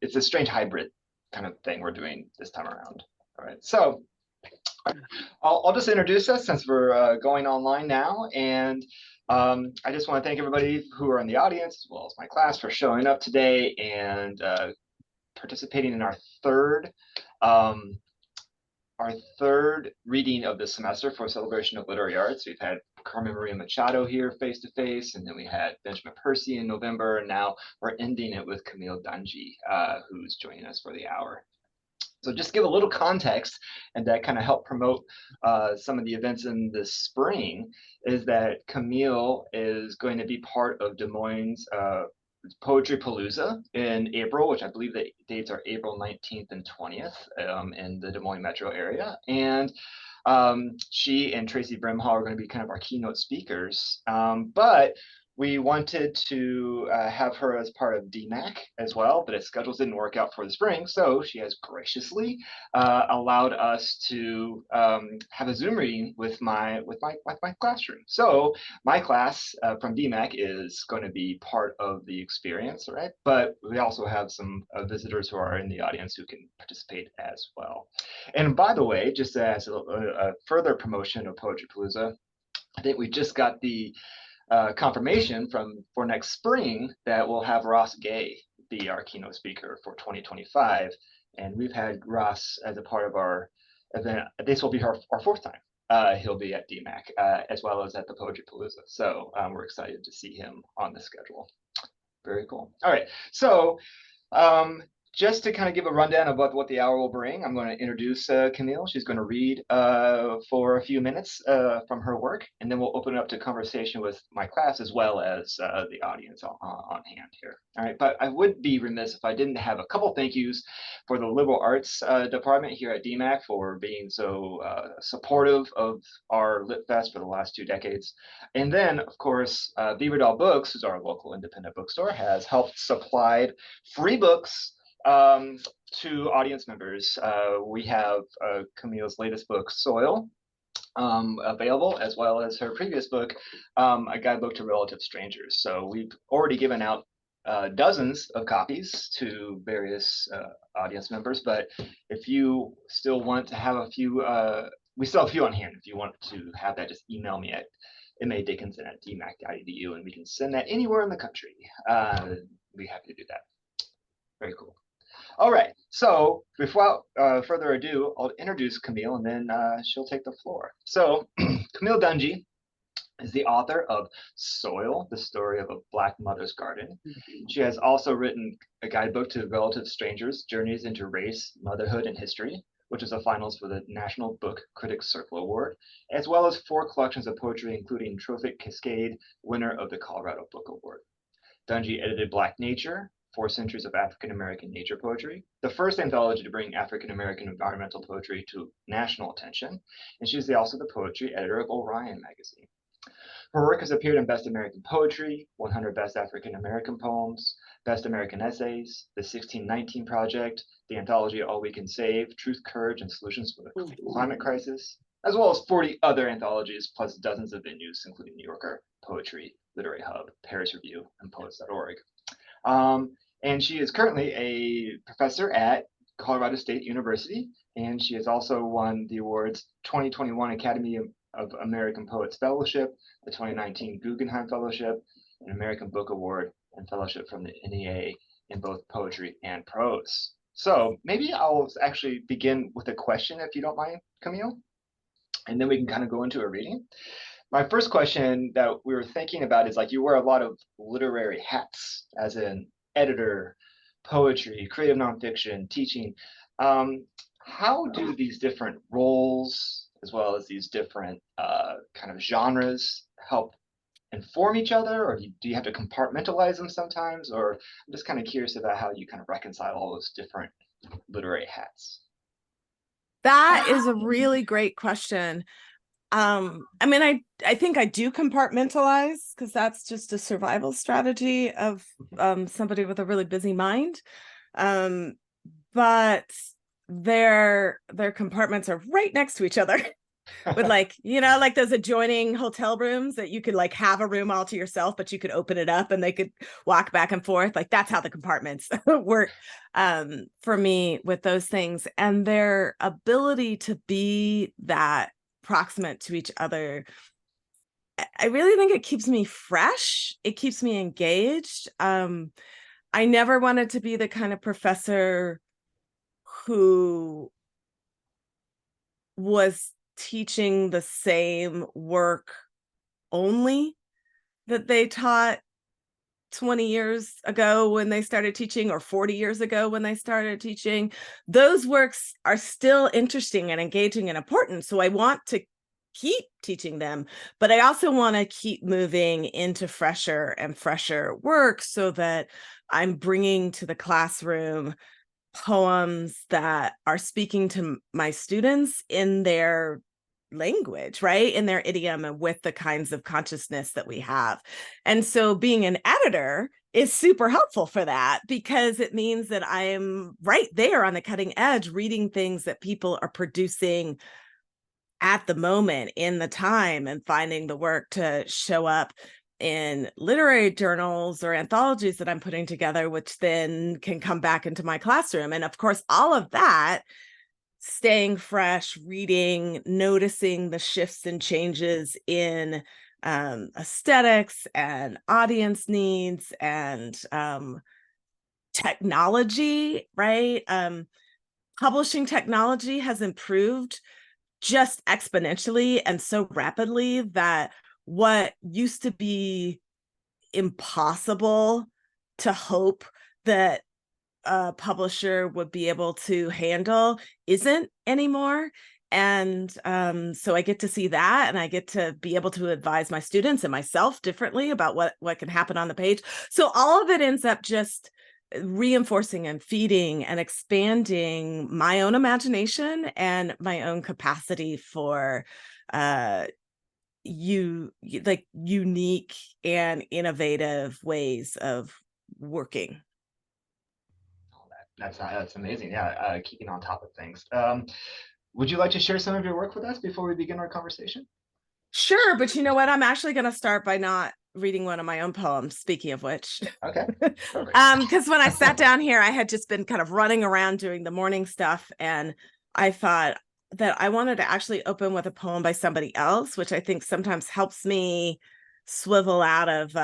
it's a strange hybrid kind of thing we're doing this time around. All right, so I'll just introduce us since we're going online now. And I just want to thank everybody who are in the audience, as well as my class, for showing up today and participating in um, our third reading of the semester for Celebration of Literary Arts. We've had Carmen Maria Machado here face to face, and then we had Benjamin Percy in November, and now we're ending it with Camille Dungy, who's joining us for the hour. So just give a little context, and that kind of help promote some of the events in the spring, is that Camille is going to be part of Des Moines Poetry Palooza in April, which I believe the dates are April 19th and 20th in the Des Moines metro area. And she and Tracy Brimhall are going to be kind of our keynote speakers. But we wanted to have her as part of DMAC as well, but its schedules didn't work out for the spring, so she has graciously allowed us to have a Zoom reading with my classroom. So my class from DMAC is going to be part of the experience, right? But we also have some visitors who are in the audience who can participate as well. And by the way, just as a further promotion of Poetry Palooza, I think we just got the confirmation for next spring that we'll have Ross Gay be our keynote speaker for 2025. And we've had Ross as a part of our event. This will be our fourth time. He'll be at DMAC as well as at the Poetry Palooza. So we're excited to see him on the schedule. Very cool. All right. So just to kind of give a rundown of what the hour will bring, I'm going to introduce Camille. She's going to read for a few minutes from her work, and then we'll open it up to conversation with my class as well as the audience on hand here. All right, but I would be remiss if I didn't have a couple thank yous for the liberal arts department here at DMAC for being so supportive of our Lit Fest for the last 2 decades. And then, of course, Beaver Dall Books, who's our local independent bookstore, has helped supply free books to audience members. We have Camille's latest book, Soil, available, as well as her previous book, A Guidebook to Relative Strangers. So we've already given out dozens of copies to various audience members, but if you still want to have a few, we still have a few on hand. If you want to have that, just email me at madickinson@dmac.edu, and we can send that anywhere in the country. We'd be happy to do that. Very cool. All right, so without further ado, I'll introduce Camille, and then she'll take the floor. So Camille Dungy is the author of Soil, the story of a Black mother's garden. She has also written A Guidebook to Relative Strangers, Journeys into Race, Motherhood, and History, which is a finalist for the National Book Critics Circle Award, as well as 4 collections of poetry, including Trophic Cascade, winner of the Colorado Book Award. Dungy edited Black Nature, 4 Centuries of African-American Nature Poetry, the first anthology to bring African-American environmental poetry to national attention, and she's also the poetry editor of Orion magazine. Her work has appeared in Best American Poetry, 100 Best African-American Poems, Best American Essays, The 1619 Project, the anthology All We Can Save, Truth, Courage, and Solutions for the Climate Crisis, as well as 40 other anthologies, plus dozens of venues, including New Yorker, Poetry, Literary Hub, Paris Review, and Poets.org. And she is currently a professor at Colorado State University, and she has also won the awards 2021 Academy of American Poets Fellowship, the 2019 Guggenheim Fellowship, an American Book Award, and Fellowship from the NEA in both poetry and prose. So maybe I'll actually begin with a question, if you don't mind, Camille, and then we can kind of go into a reading. My first question that we were thinking about is, like, you wear a lot of literary hats, as in editor, poetry, creative nonfiction, teaching. How do these different roles, as well as these different kind of genres, help inform each other, or do you have to compartmentalize them sometimes? Or I'm just kind of curious about how you kind of reconcile all those different literary hats. That is a really great question. I mean, I think I do compartmentalize, because that's just a survival strategy of somebody with a really busy mind. But their compartments are right next to each other. with like, you know, like those adjoining hotel rooms that you could like have a room all to yourself, but you could open it up and they could walk back and forth. Like that's how the compartments work for me with those things, and their ability to be that proximate to each other. I really think it keeps me fresh. It keeps me engaged. I never wanted to be the kind of professor who was teaching the same work only that they taught 20 years ago when they started teaching, or 40 years ago when they started teaching. Those works are still interesting and engaging and important. So I want to keep teaching them, but I also want to keep moving into fresher and fresher work so that I'm bringing to the classroom poems that are speaking to my students in their language, right? In their idiom and with the kinds of consciousness that we have. And so being an editor is super helpful for that, because it means that I'm right there on the cutting edge, reading things that people are producing at the moment in the time, and finding the work to show up in literary journals or anthologies that I'm putting together, which then can come back into my classroom. And of course, all of that, staying fresh, reading, noticing the shifts and changes in aesthetics and audience needs and technology, right? Publishing technology has improved just exponentially and so rapidly that what used to be impossible to hope that a publisher would be able to handle isn't anymore. And so I get to see that, and I get to be able to advise my students and myself differently about what can happen on the page. So all of it ends up just reinforcing and feeding and expanding my own imagination and my own capacity for like unique and innovative ways of working. That's amazing. Yeah, keeping on top of things. Would you like to share some of your work with us before we begin our conversation? Sure, but you know what? I'm actually going to start by not reading one of my own poems, speaking of which. Okay, perfect. Because when I sat down here, I had just been kind of running around doing the morning stuff, and I thought that I wanted to actually open with a poem by somebody else, which I think sometimes helps me swivel out of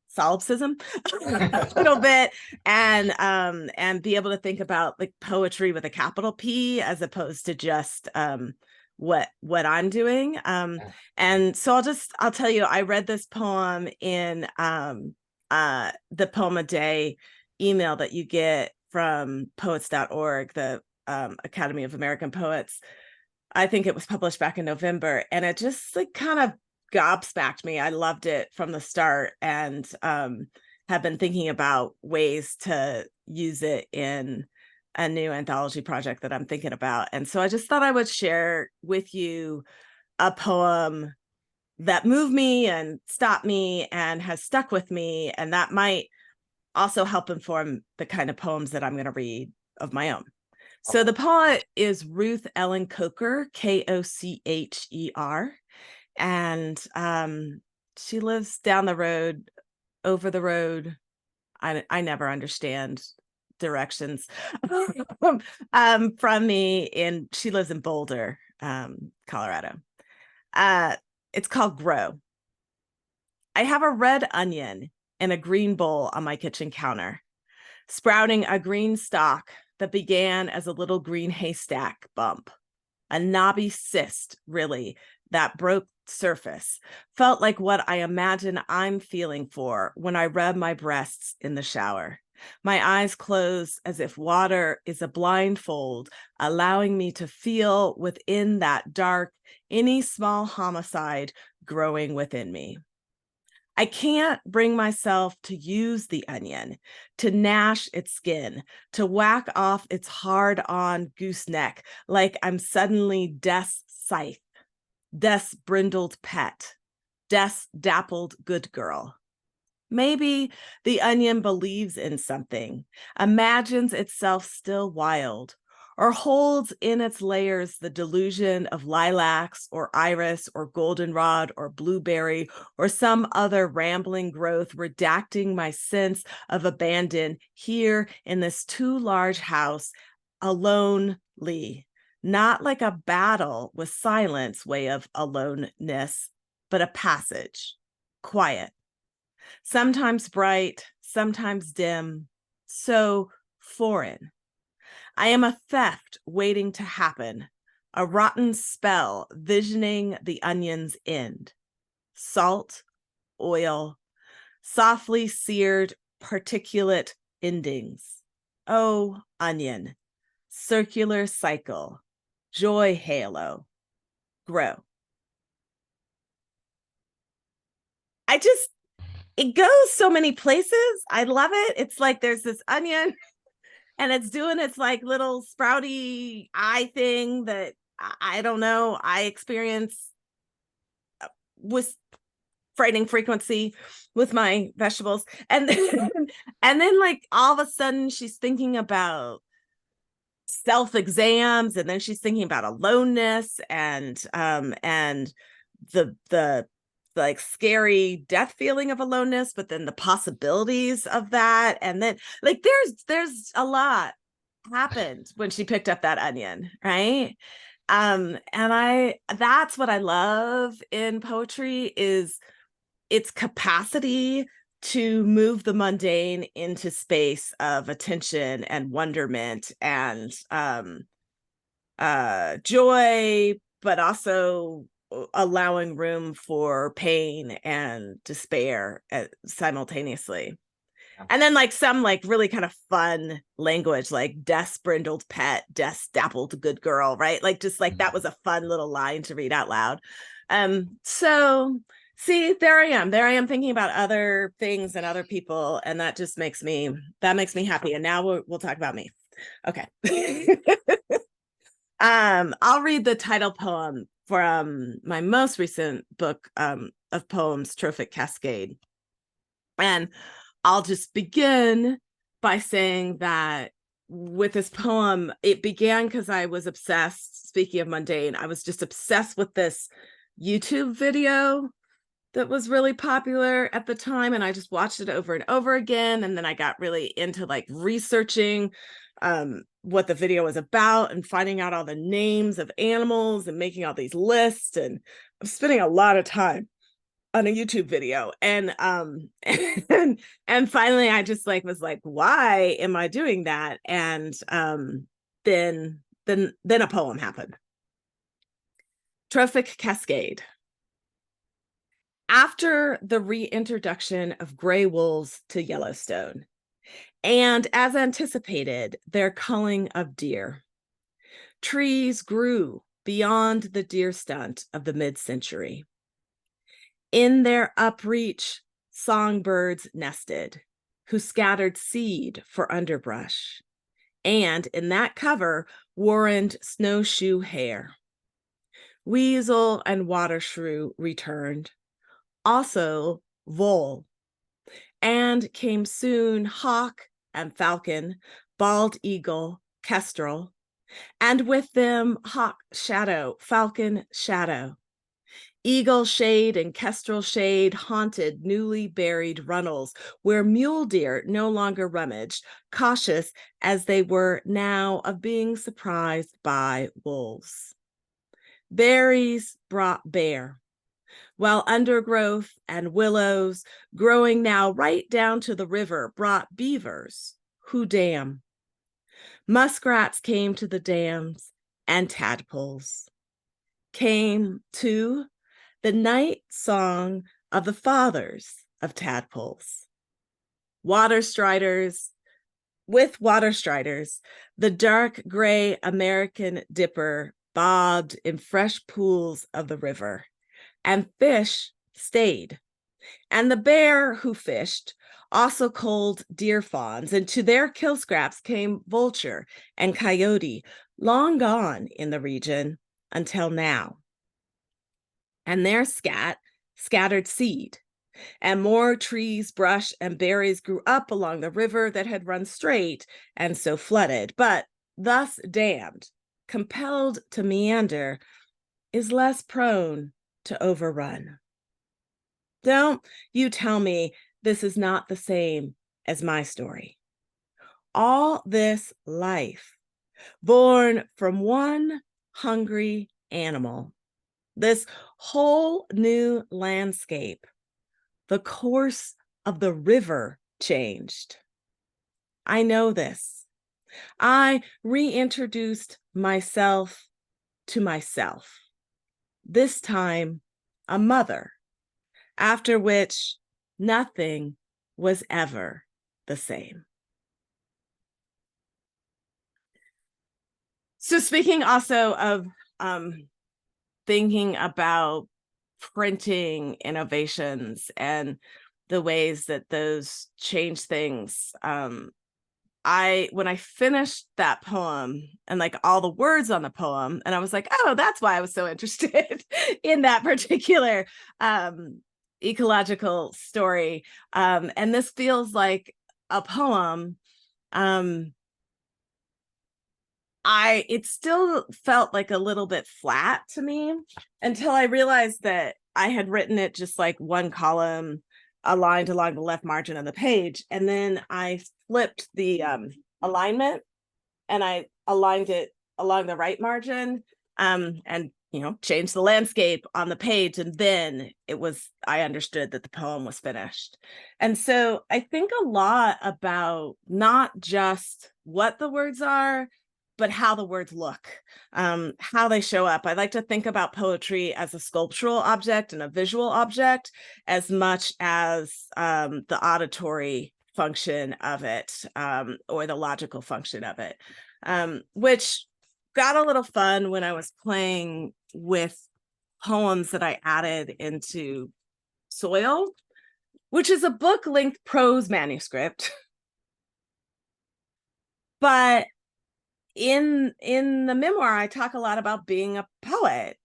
solipsism a little bit, and be able to think about like poetry with a capital P as opposed to just what I'm doing. And so I'll tell you, I read this poem in the Poem a Day email that you get from poets.org, the Academy of American Poets. I think it was published back in November, and it just like kind of gobsmacked me. I loved it from the start, and have been thinking about ways to use it in a new anthology project that I'm thinking about. And so I just thought I would share with you a poem that moved me and stopped me and has stuck with me, and that might also help inform the kind of poems that I'm going to read of my own. So the poet is Ruth Ellen Coker, Kocher, and she lives down the road, over the road. I never understand directions from me, and she lives in Boulder, Colorado. It's called Grow. I have a red onion in a green bowl on my kitchen counter, sprouting a green stalk that began as a little green haystack bump, a knobby cyst, really, that broke surface, felt like what I imagine I'm feeling for when I rub my breasts in the shower. My eyes close as if water is a blindfold, allowing me to feel within that dark, any small homicide growing within me. I can't bring myself to use the onion, to gnash its skin, to whack off its hard-on gooseneck like I'm suddenly Death's scythe, Death's brindled pet, Death's dappled good girl. Maybe the onion believes in something, imagines itself still wild, or holds in its layers the delusion of lilacs or iris or goldenrod or blueberry or some other rambling growth, redacting my sense of abandon here in this too large house, alonely, not like a battle with silence way of aloneness, but a passage, quiet, sometimes bright, sometimes dim, so foreign. I am a theft waiting to happen, a rotten spell visioning the onion's end. Salt, oil, softly seared particulate endings. Oh, onion, circular cycle, joy halo, grow. It goes so many places. I love it. It's like there's this onion and it's doing its like little sprouty eye thing that I don't know. I experience with frightening frequency with my vegetables. And then, and then like all of a sudden she's thinking about self-exams, and then she's thinking about aloneness and the like scary death feeling of aloneness, but then the possibilities of that. And then like there's a lot happened when she picked up that onion, right? And that's what I love in poetry, is its capacity to move the mundane into space of attention and wonderment and joy, but also allowing room for pain and despair simultaneously. And then like some like really kind of fun language, like death's brindled pet, death's dappled good girl, right? Like just like that was a fun little line to read out loud. So see, there I am thinking about other things and other people, and that just makes me happy. And now we'll talk about me. Okay. I'll read the title poem from my most recent book of poems, Trophic Cascade. And I'll just begin by saying that with this poem, it began because I was obsessed, speaking of mundane, I was just obsessed with this YouTube video that was really popular at the time, and I just watched it over and over again. And then I got really into like researching what the video was about and finding out all the names of animals and making all these lists. And I'm spending a lot of time on a YouTube video. And and finally I just like was like, why am I doing that? And then a poem happened. Trophic Cascade. After the reintroduction of gray wolves to Yellowstone, and as anticipated, their culling of deer, trees grew beyond the deer stunt of the mid-century. In their upreach, songbirds nested, who scattered seed for underbrush, and in that cover warrened snowshoe hare. Weasel and water shrew returned, also vole, and came soon hawk and falcon, bald eagle, kestrel, and with them hawk shadow, falcon shadow. Eagle shade and kestrel shade haunted newly buried runnels where mule deer no longer rummaged, cautious as they were now of being surprised by wolves. Berries brought bear, while undergrowth and willows, growing now right down to the river, brought beavers who dam. Muskrats came to the dams, and tadpoles came to the night song of the fathers of tadpoles. Water striders, the dark gray American dipper bobbed in fresh pools of the river, and fish stayed. And the bear who fished also culled deer fawns, and to their kill scraps came vulture and coyote, long gone in the region until now. And their scattered seed, and more trees, brush, and berries grew up along the river that had run straight and so flooded. But thus dammed, compelled to meander, is less prone to overrun. Don't you tell me this is not the same as my story. All this life, born from one hungry animal, this whole new landscape, the course of the river changed. I know this. I reintroduced myself to myself, this time a mother, after which nothing was ever the same. So speaking also of thinking about printing innovations and the ways that those change things, when I finished that poem and like all the words on the poem, and I was like, oh, that's why I was so interested in that particular ecological story. And this feels like a poem. It still felt like a little bit flat to me until I realized that I had written it just like one column aligned along the left margin of the page. And then I flipped the alignment and I aligned it along the right margin, and changed the landscape on the page. And then I understood that the poem was finished. And so I think a lot about not just what the words are, but how the words look, how they show up. I like to think about poetry as a sculptural object and a visual object as much as the auditory function of it, or the logical function of it, which got a little fun when I was playing with poems that I added into Soil, which is a book-length prose manuscript. But in the memoir, I talk a lot about being a poet.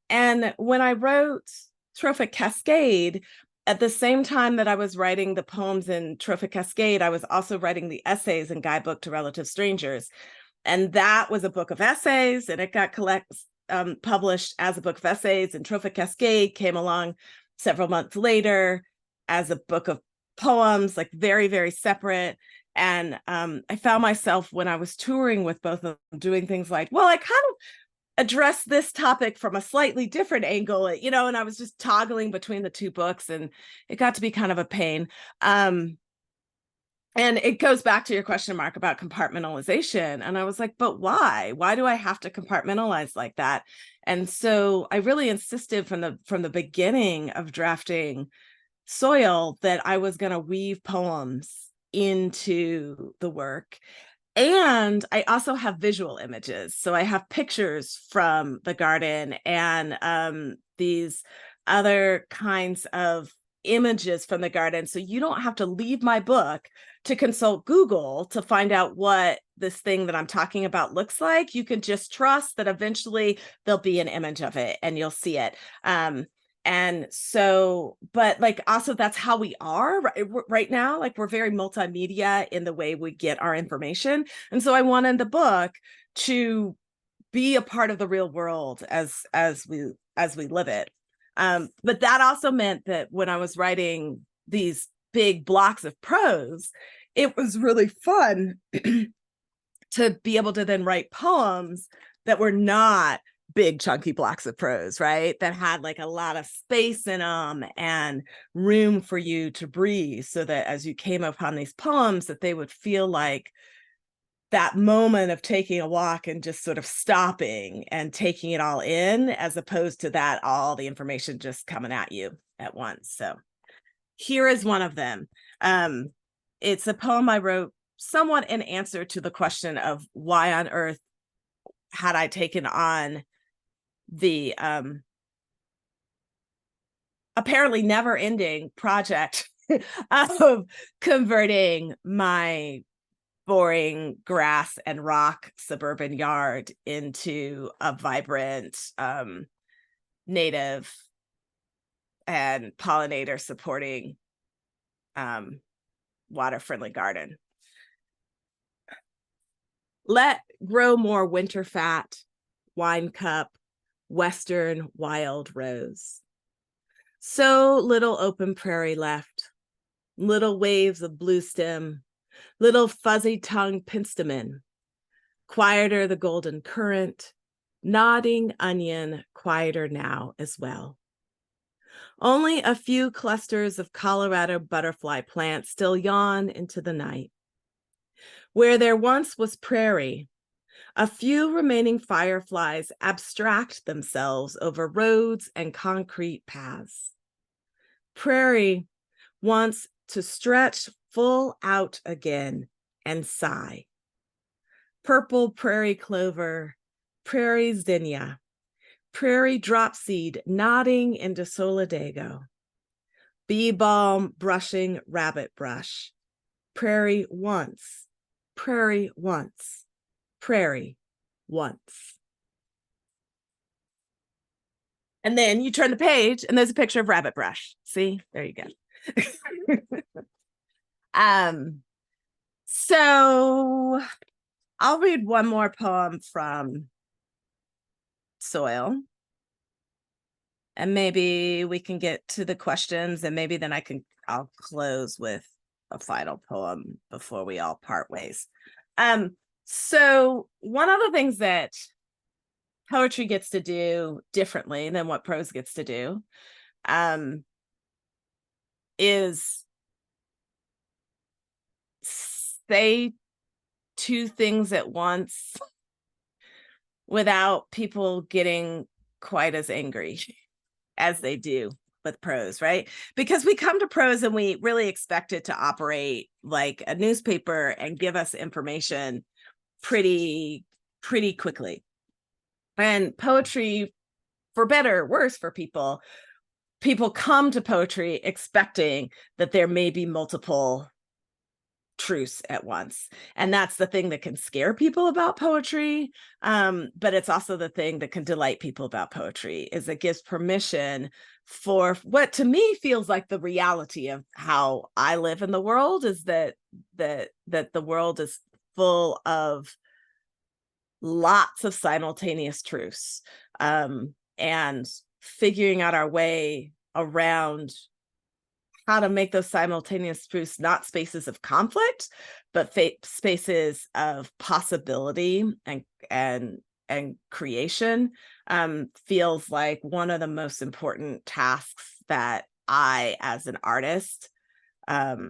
And when I wrote Trophic Cascade, at the same time that I was writing the poems in Trophic Cascade, I was also writing the essays in Guidebook to Relative Strangers. And that was a book of essays, and it got published as a book of essays. And Trophic Cascade came along several months later as a book of poems, like very, very separate. And I found myself, when I was touring with both of them, doing things like, well, I kind of address this topic from a slightly different angle, and I was just toggling between the two books, and it got to be kind of a pain. And it goes back to your question, Mark, about compartmentalization. And I was like, but why? Why do I have to compartmentalize like that? And so I really insisted from the beginning of drafting Soil that I was going to weave poems into the work. And I also have visual images. So I have pictures from the garden and these other kinds of images from the garden. So you don't have to leave my book to consult Google to find out what this thing that I'm talking about looks like. You can just trust that eventually there'll be an image of it and you'll see it. And so, but like also that's how we are right now. Like we're very multimedia in the way we get our information. And so I wanted the book to be a part of the real world as we live it. But that also meant that when I was writing these big blocks of prose, it was really fun to be able to then write poems that were not big chunky blocks of prose, right? That had like a lot of space in them and room for you to breathe, so that as you came upon these poems, that they would feel like that moment of taking a walk and just sort of stopping and taking it all in, as opposed to that all the information just coming at you at once. So here is one of them. It's a poem I wrote somewhat in answer to the question of why on earth had I taken on the apparently never-ending project of converting my boring grass and rock suburban yard into a vibrant native and pollinator supporting water-friendly garden. Let grow more winter fat, wine cup, western wild rose. So little open prairie left, little waves of blue stem, little fuzzy tongue penstemon, quieter the golden current, nodding onion quieter now as well. Only a few clusters of Colorado butterfly plants still yawn into the night. Where there once was prairie, a few remaining fireflies abstract themselves over roads and concrete paths. Prairie wants to stretch full out again and sigh. Purple prairie clover, prairie zinnia, prairie dropseed nodding into solidago. Bee balm brushing rabbit brush. Prairie once, prairie once, prairie once. And then you turn the page and there's a picture of rabbit brush. See, there you go. So I'll read one more poem from Soil. And maybe we can get to the questions, and maybe then I'll close with a final poem before we all part ways. So one of the things that poetry gets to do differently than what prose gets to do is say two things at once without people getting quite as angry as they do with prose, right? Because we come to prose and we really expect it to operate like a newspaper and give us information pretty quickly. And poetry, for better or worse for people come to poetry expecting that there may be multiple truths at once. And that's the thing that can scare people about poetry. But it's also the thing that can delight people about poetry, is it gives permission for what to me feels like the reality of how I live in the world, is that the world is full of lots of simultaneous truths, and figuring out our way around how to make those simultaneous truths not spaces of conflict, but spaces of possibility and creation, feels like one of the most important tasks that I, as an artist, have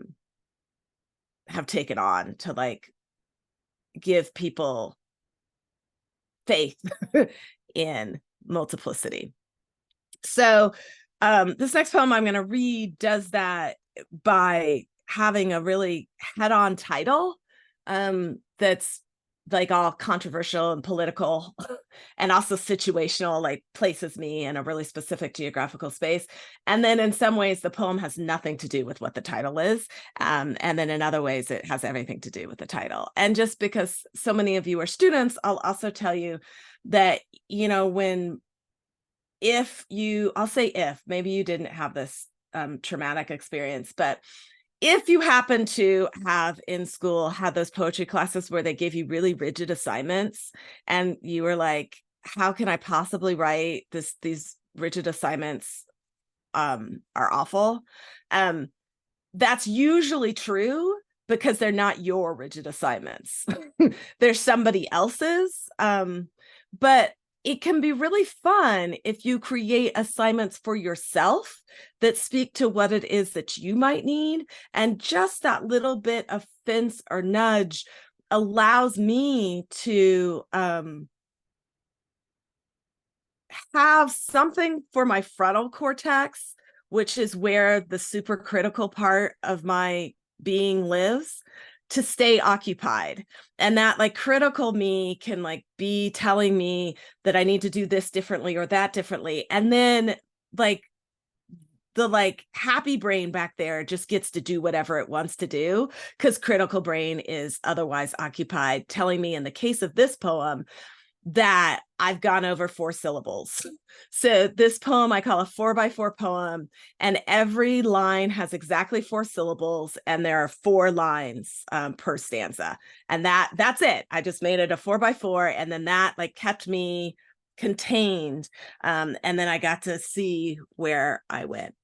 taken on to like give people faith in multiplicity. So this next poem I'm going to read does that by having a really head-on title that's like all controversial and political and also situational, like places me in a really specific geographical space. And then in some ways the poem has nothing to do with what the title is. And then in other ways it has everything to do with the title. And just because so many of you are students, I'll also tell you that, you know, I'll say if, maybe you didn't have this traumatic experience, but if you happen to have in school had those poetry classes where they gave you really rigid assignments and you were like, how can I possibly write this? These rigid assignments are awful. That's usually true because they're not your rigid assignments. They're somebody else's. But it can be really fun if you create assignments for yourself that speak to what it is that you might need. And just that little bit of fence or nudge allows me to have something for my frontal cortex, which is where the super critical part of my being lives, to stay occupied. And that like critical me can like be telling me that I need to do this differently or that differently. And then like the like happy brain back there just gets to do whatever it wants to do, because critical brain is otherwise occupied telling me, in the case of this poem, that I've gone over 4 syllables. So this poem I call a 4x4 poem, and every line has exactly 4 syllables, and there are 4 lines per stanza. And that's it. I just made it a 4x4, and then that like kept me contained. And then I got to see where I went.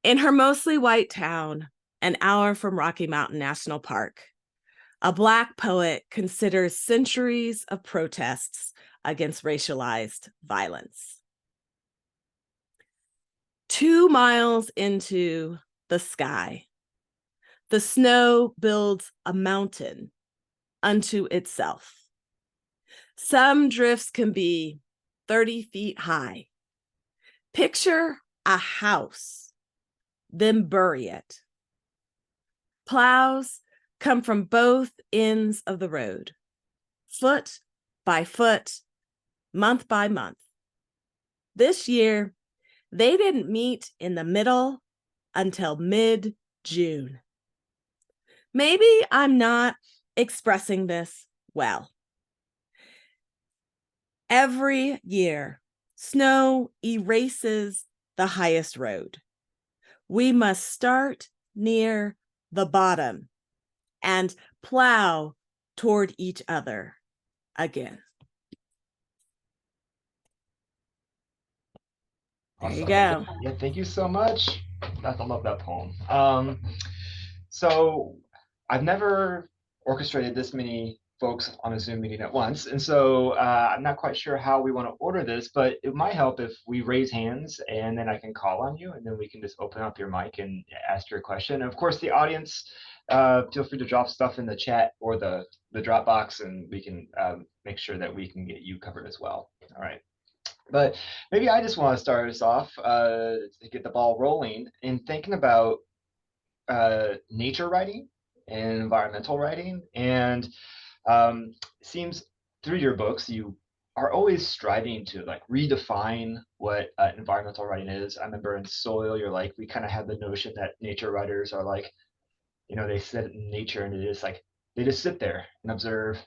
In her mostly white town, an hour from Rocky Mountain National Park, a Black poet considers centuries of protests against racialized violence. 2 miles into the sky, the snow builds a mountain unto itself. Some drifts can be 30 feet high. Picture a house, then bury it. Plows come from both ends of the road, foot by foot, month by month. This year, they didn't meet in the middle until mid-June. Maybe I'm not expressing this well. Every year, snow erases the highest road. We must start near the bottom and plow toward each other again. There you go. Yeah, thank you so much. I love that poem. So I've never orchestrated this many folks on a Zoom meeting at once, and so I'm not quite sure how we want to order this, but it might help if we raise hands and then I can call on you, and then we can just open up your mic and ask your question. And of course, the audience, feel free to drop stuff in the chat or the Dropbox, and we can make sure that we can get you covered as well. All right. But maybe I just want to start us off to get the ball rolling in thinking about nature writing and environmental writing. And it seems through your books, you are always striving to like redefine what environmental writing is. I remember in Soil, you're like, we kind of had the notion that nature writers are like, they sit in nature and it is like, they just sit there and observe.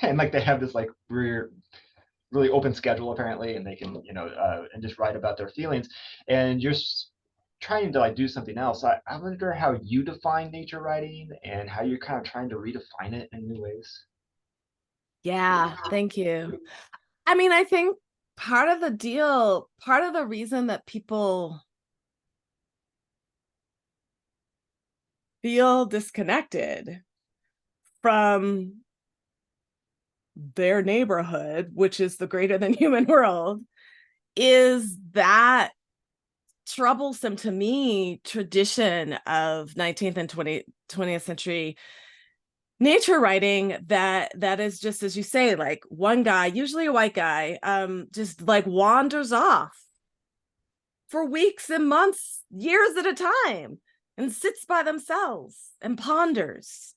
And like they have this like really open schedule apparently, and they can and just write about their feelings, and you're trying to like do something else. I wonder how you define nature writing and how you're kind of trying to redefine it in new ways. Yeah, thank you. I mean, I think part of the reason that people feel disconnected from their neighborhood, which is the greater than human world, is that troublesome to me tradition of 19th and 20th century nature writing that is just, as you say, like one guy, usually a white guy, just like wanders off for weeks and months, years at a time, and sits by themselves and ponders.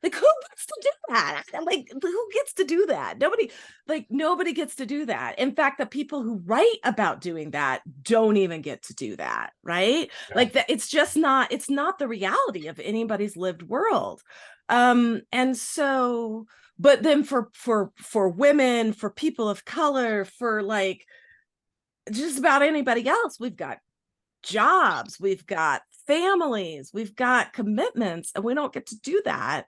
Like, who gets to do that? Like, who gets to do that? Nobody gets to do that. In fact, the people who write about doing that don't even get to do that, right? Yeah. Like that, it's not the reality of anybody's lived world. And so, but then for women, for people of color, for like just about anybody else, we've got jobs, we've got families, we've got commitments, and we don't get to do that.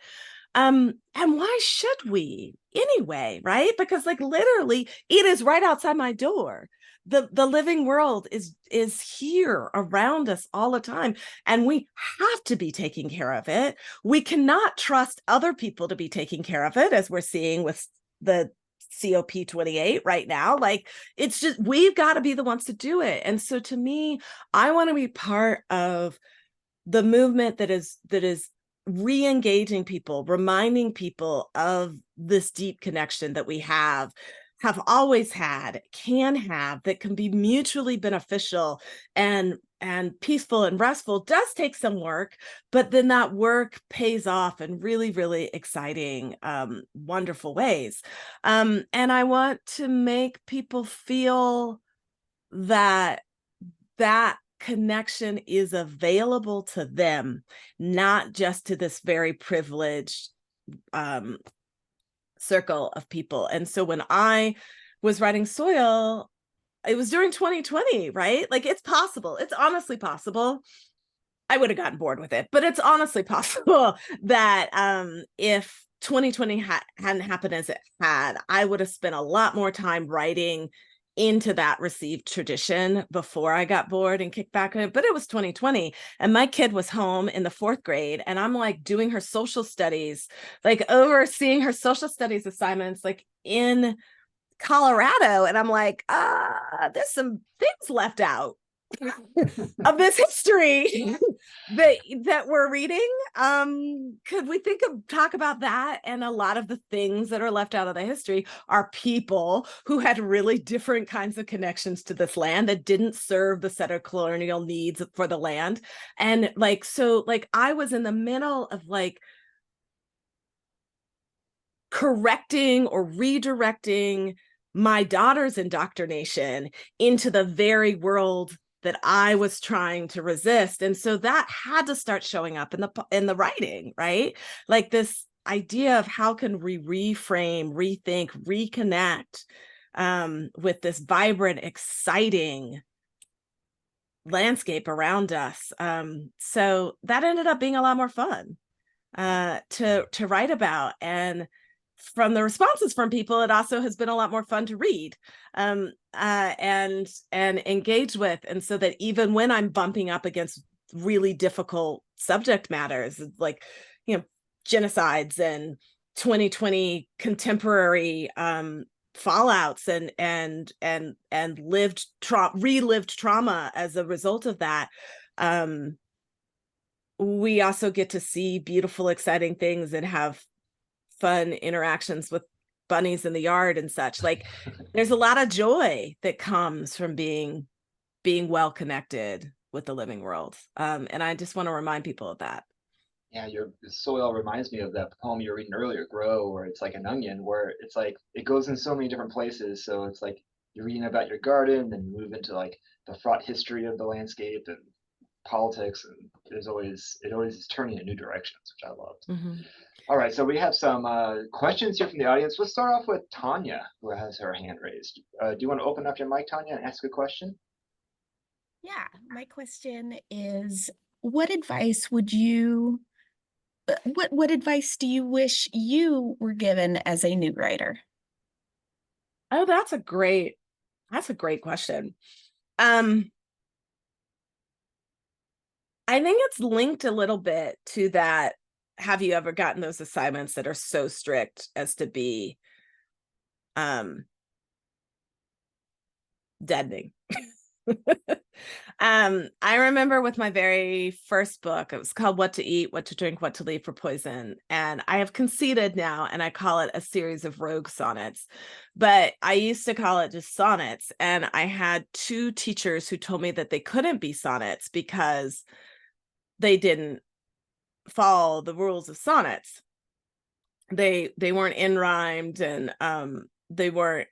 And why should we anyway, right? Because like literally it is right outside my door. The living world is here around us all the time, and we have to be taking care of it. We cannot trust other people to be taking care of it, as we're seeing with the COP28 right now. Like, it's just, we've got to be the ones to do it. And so to me, I want to be part of the movement that is re-engaging people, reminding people of this deep connection that we have always had, can have, that can be mutually beneficial and peaceful and restful. Does take some work, but then that work pays off in really, really exciting, wonderful ways. And I want to make people feel that connection is available to them, not just to this very privileged circle of people. And so when I was writing Soil, it was during 2020, right? Like, it's possible. It's honestly possible. I would have gotten bored with it, but it's honestly possible that if 2020 hadn't happened as it had, I would have spent a lot more time writing into that received tradition before I got bored and kicked back on it. But it was 2020 and my kid was home in the 4th grade and I'm like doing her social studies, like overseeing her social studies assignments, like in Colorado. And I'm like, there's some things left out of this history that we're reading. Could we talk about that? And a lot of the things that are left out of the history are people who had really different kinds of connections to this land that didn't serve the set of colonial needs for the land. And like, so like I was in the middle of like correcting or redirecting my daughter's indoctrination into the very world that I was trying to resist. And so that had to start showing up in the writing, right? Like this idea of how can we reframe, rethink, reconnect with this vibrant, exciting landscape around us. So that ended up being a lot more fun to write about. And from the responses from people, it also has been a lot more fun to read and engage with. And so that even when I'm bumping up against really difficult subject matters, like, you know, genocides and 2020 contemporary fallouts and relived trauma as a result of that, we also get to see beautiful, exciting things and have fun interactions with bunnies in the yard and such. Like there's a lot of joy that comes from being well connected with the living world. And I just want to remind people of that. Yeah, your Soil reminds me of that poem you were reading earlier, Grow, where it's like an onion, where it's like it goes in so many different places. So it's like you're reading about your garden, then move into like the fraught history of the landscape and politics, and it always is turning in new directions, which I loved. Mm-hmm. All right, so we have some questions here from the audience. Let's start off with Tanya, who has her hand raised. Do you want to open up your mic, Tanya, and ask a question? Yeah, my question is, what advice would you, what advice do you wish you were given as a new writer? Oh, that's a great question. I think it's linked a little bit to that. Have you ever gotten those assignments that are so strict as to be deadening? I remember with my very first book, it was called What to Eat, What to Drink, What to Leave for Poison. And I have conceded now, and I call it a series of rogue sonnets. But I used to call it just sonnets. And I had 2 teachers who told me that they couldn't be sonnets because they didn't follow the rules of sonnets. They weren't in rhymed, and they weren't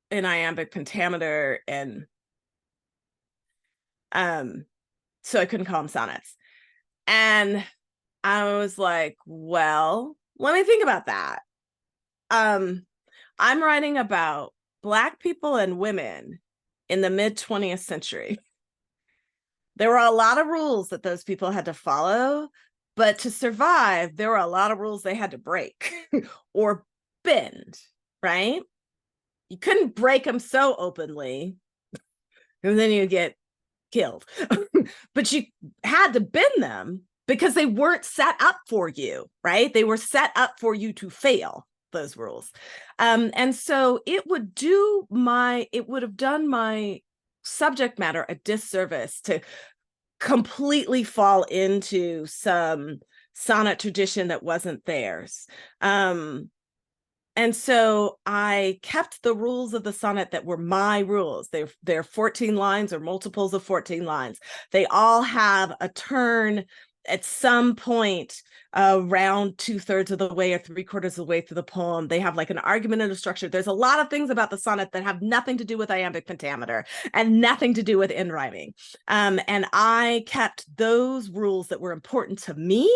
in iambic pentameter, and so I couldn't call them sonnets. And I was like, well, let me think about that. I'm writing about Black people and women in the mid 20th century. There were a lot of rules that those people had to follow, but to survive, there were a lot of rules they had to break or bend, right? You couldn't break them so openly, and then you get killed. But you had to bend them because they weren't set up for you, right? They were set up for you to fail those rules. And so it would have done my subject matter a disservice to completely fall into some sonnet tradition that wasn't theirs. And so I kept the rules of the sonnet that were my rules. They're 14 lines or multiples of 14 lines. They all have a turn at some point around 2/3 of the way or 3/4 of the way through the poem. They have like an argument and a structure. There's a lot of things about the sonnet that have nothing to do with iambic pentameter and nothing to do with in rhyming. And I kept those rules that were important to me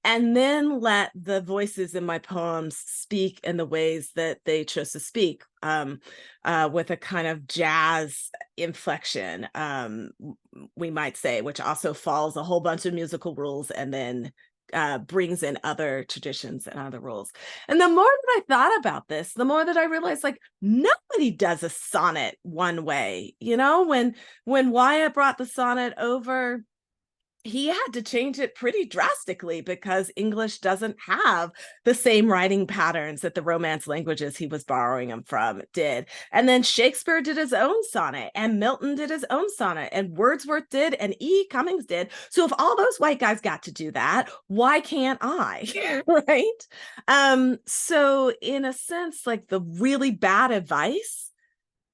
and then let the voices in my poems speak in the ways that they chose to speak, with a kind of jazz inflection, we might say, which also follows a whole bunch of musical rules and then brings in other traditions and other rules. And the more that I thought about this, the more that I realized, like, nobody does a sonnet one way. You know, when Wyatt brought the sonnet over, he had to change it pretty drastically because English doesn't have the same writing patterns that the Romance languages he was borrowing them from did. And then Shakespeare did his own sonnet, and Milton did his own sonnet, and Wordsworth did, and E. Cummings did. So if all those white guys got to do that, why can't I? Right? So in a sense, like, the really bad advice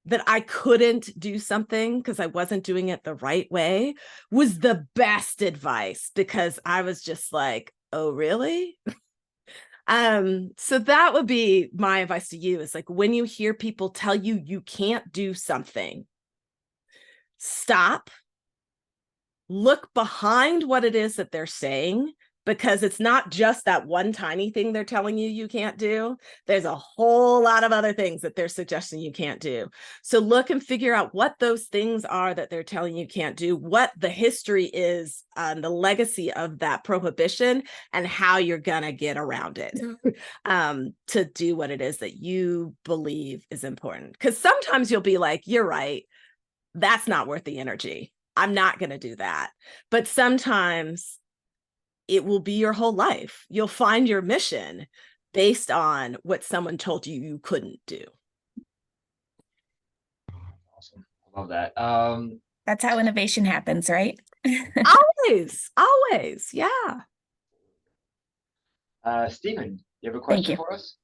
that I couldn't do something because I wasn't doing it the right way was the best advice, because I was just like, oh, really? So that would be my advice to you, is like, when you hear people tell you you can't do something, stop, look behind what it is that they're saying, because it's not just that one tiny thing they're telling you you can't do. There's a whole lot of other things that they're suggesting you can't do. So look and figure out what those things are that they're telling you can't do, what the history is, the legacy of that prohibition, and how you're gonna get around it to do what it is that you believe is important. Because sometimes you'll be like, you're right, that's not worth the energy, I'm not gonna do that. But sometimes it will be your whole life. You'll find your mission based on what someone told you you couldn't do. Awesome. I love that. That's how innovation happens, right? Always. Yeah. Stephen, you have a Thank question you. for us?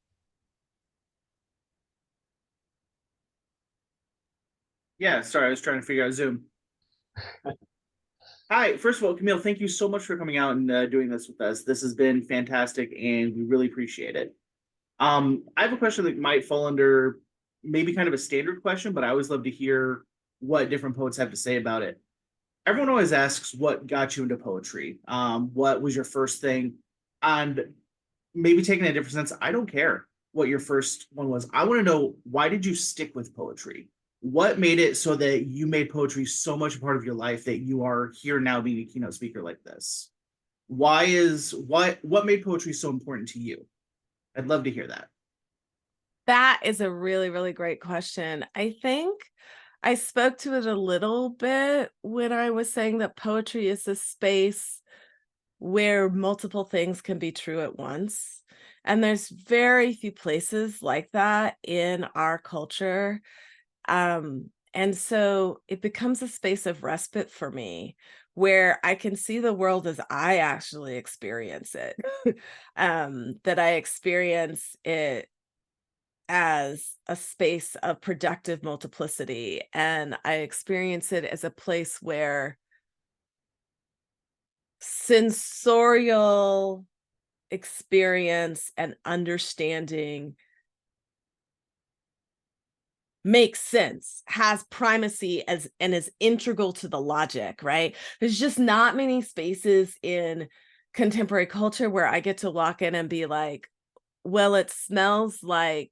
Yeah, sorry, I was trying to figure out Zoom. Hi, first of all, Camille, thank you so much for coming out and doing this with us. This has been fantastic, and we really appreciate it. I have a question that might fall under maybe kind of a standard question, but I always love to hear what different poets have to say about it. Everyone always asks what got you into poetry. What was your first thing? And maybe taking a different sense, I don't care what your first one was. I want to know, why did you stick with poetry? What made it so that you made poetry so much a part of your life that you are here now being a keynote speaker like this? What made poetry so important to you? I'd love to hear that. That is a really, really great question. I think I spoke to it a little bit when I was saying that poetry is a space where multiple things can be true at once. And there's very few places like that in our culture. And so it becomes a space of respite for me, where I can see the world as I actually experience it. That I experience it as a space of productive multiplicity, and I experience it as a place where sensorial experience and understanding makes sense, has primacy as and is integral to the logic, right? There's just not many spaces in contemporary culture where I get to walk in and be like, well, it smells like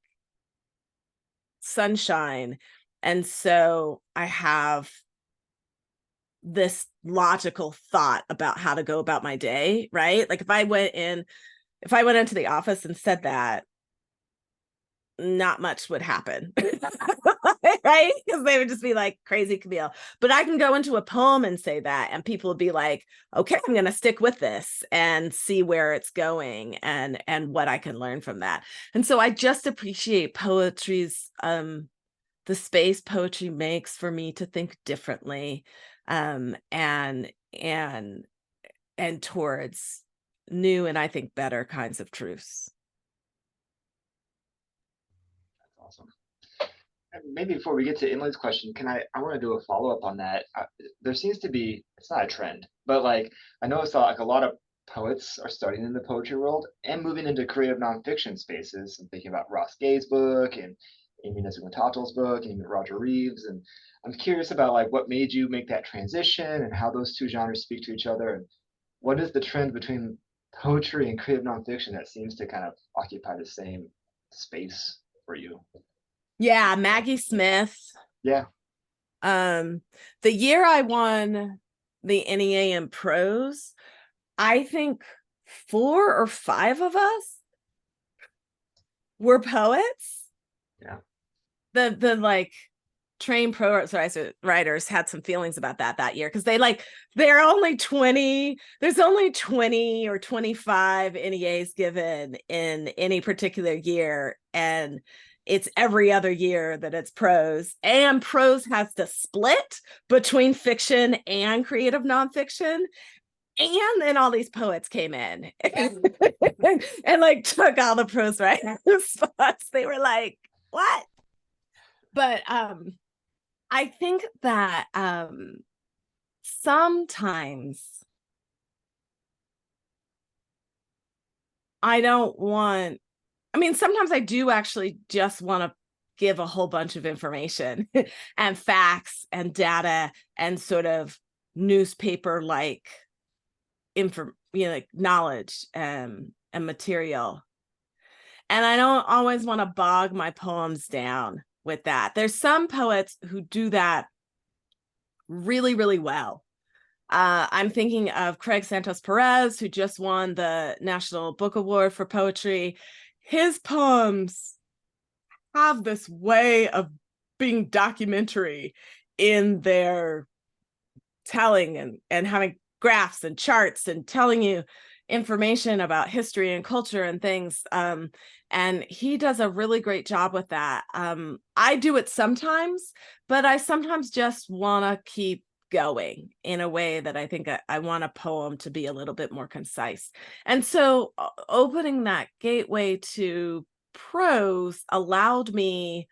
sunshine, and so I have this logical thought about how to go about my day, right? Like if I went into the office and said that, not much would happen. Right? Because they would just be like, crazy Camille. But I can go into a poem and say that, and people would be like, okay, I'm gonna stick with this and see where it's going and what I can learn from that. And so I just appreciate poetry's the space poetry makes for me to think differently, and towards new and I think better kinds of truths. Awesome. And maybe before we get to Emily's question, I want to do a follow-up on that. There seems to be, it's not a trend, but like I noticed like a lot of poets are starting in the poetry world and moving into creative nonfiction spaces. I'm thinking about Ross Gay's book and Amy Nesbitt-Tatel's book and even Roger Reeves. And I'm curious about like what made you make that transition and how those two genres speak to each other, and what is the trend between poetry and creative nonfiction that seems to kind of occupy the same space for you. Yeah, Maggie Smith. Yeah. The year I won the NEA in prose, I think 4 or 5 of us were poets. Yeah. The like trained prose writers had some feelings about that year because they're only 20. There's only 20 or 25 NEAs given in any particular year, and it's every other year that it's prose, and prose has to split between fiction and creative nonfiction. And then all these poets came in and like took all the prose writing spots. They were like, what? But I think that sometimes sometimes I do actually just want to give a whole bunch of information and facts and data and sort of newspaper like like knowledge and material. And I don't always want to bog my poems down with that. There's some poets who do that really, really well. I'm thinking of Craig Santos Perez, who just won the National Book Award for poetry. His poems have this way of being documentary in their telling and having graphs and charts and telling you information about history and culture and things. And he does a really great job with that. I do it sometimes, but I sometimes just want to keep going in a way that I think I want a poem to be a little bit more concise. And so opening that gateway to prose allowed me